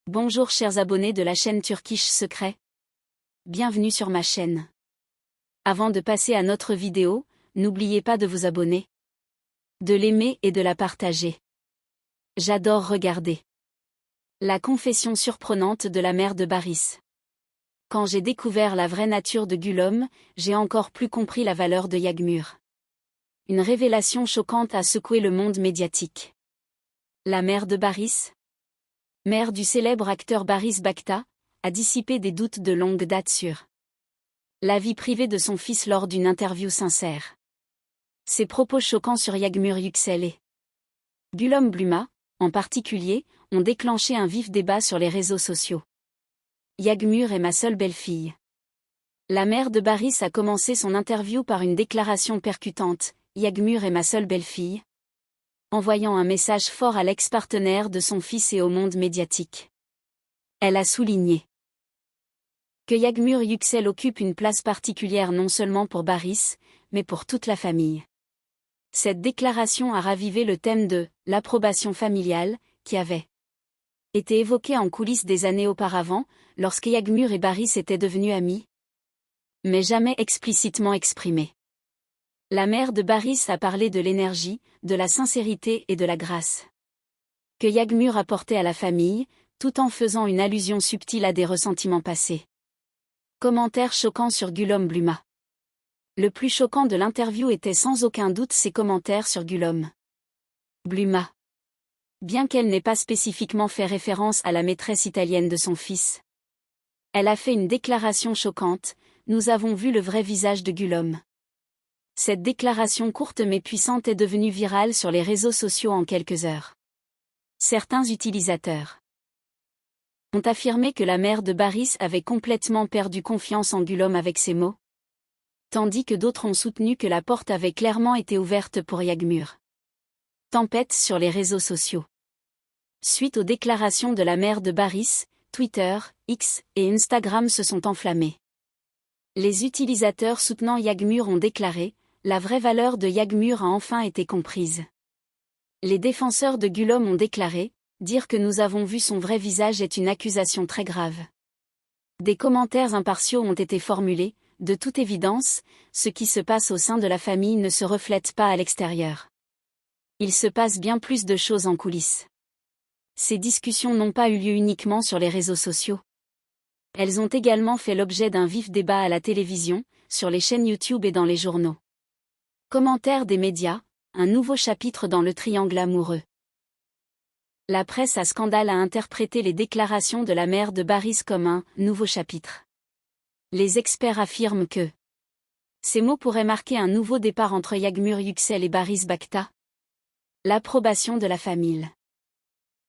Bonjour chers abonnés de la chaîne Turkish Secret. Bienvenue sur ma chaîne. Avant de passer à notre vidéo, n'oubliez pas de vous abonner, de l'aimer et de la partager. J'adore regarder. La confession surprenante de la mère de Barış. Quand j'ai découvert la vraie nature de Gülüm, j'ai encore plus compris la valeur de Yağmur. Une révélation choquante a secoué le monde médiatique. La mère de Barış, mère du célèbre acteur Barış Bakta, a dissipé des doutes de longue date sur la vie privée de son fils lors d'une interview sincère. Ses propos choquants sur Yağmur Yüksel et Gülüm Bluma, en particulier, ont déclenché un vif débat sur les réseaux sociaux. Yağmur est ma seule belle-fille. La mère de Barış a commencé son interview par une déclaration percutante, Yağmur est ma seule belle-fille, envoyant un message fort à l'ex-partenaire de son fils et au monde médiatique. Elle a souligné que Yağmur Yüksel occupe une place particulière non seulement pour Barış, mais pour toute la famille. Cette déclaration a ravivé le thème de « l'approbation familiale » qui avait été évoqué en coulisses des années auparavant, lorsque Yağmur et Barış étaient devenus amis, mais jamais explicitement exprimés. La mère de Barış a parlé de l'énergie, de la sincérité et de la grâce que Yağmur apportait à la famille, tout en faisant une allusion subtile à des ressentiments passés. Commentaires choquants sur Gülüm Bluma. Le plus choquant de l'interview était sans aucun doute ses commentaires sur Gülüm Bluma. Bien qu'elle n'ait pas spécifiquement fait référence à la maîtresse italienne de son fils, elle a fait une déclaration choquante, « Nous avons vu le vrai visage de Gülüm ». Cette déclaration courte mais puissante est devenue virale sur les réseaux sociaux en quelques heures. Certains utilisateurs ont affirmé que la mère de Barış avait complètement perdu confiance en Gülüm avec ces mots, tandis que d'autres ont soutenu que la porte avait clairement été ouverte pour Yağmur. Tempête sur les réseaux sociaux. Suite aux déclarations de la mère de Barış, Twitter, X et Instagram se sont enflammés. Les utilisateurs soutenant Yağmur ont déclaré « La vraie valeur de Yağmur a enfin été comprise ». Les défenseurs de Gülüm ont déclaré « Dire que nous avons vu son vrai visage est une accusation très grave ». Des commentaires impartiaux ont été formulés, de toute évidence, ce qui se passe au sein de la famille ne se reflète pas à l'extérieur. Il se passe bien plus de choses en coulisses. Ces discussions n'ont pas eu lieu uniquement sur les réseaux sociaux. Elles ont également fait l'objet d'un vif débat à la télévision, sur les chaînes YouTube et dans les journaux. Commentaires des médias, un nouveau chapitre dans le triangle amoureux. La presse à scandale a interprété les déclarations de la mère de Barış comme un « nouveau chapitre ». Les experts affirment que ces mots pourraient marquer un nouveau départ entre Yağmur Yüksel et Barış Bakta. L'approbation de la famille.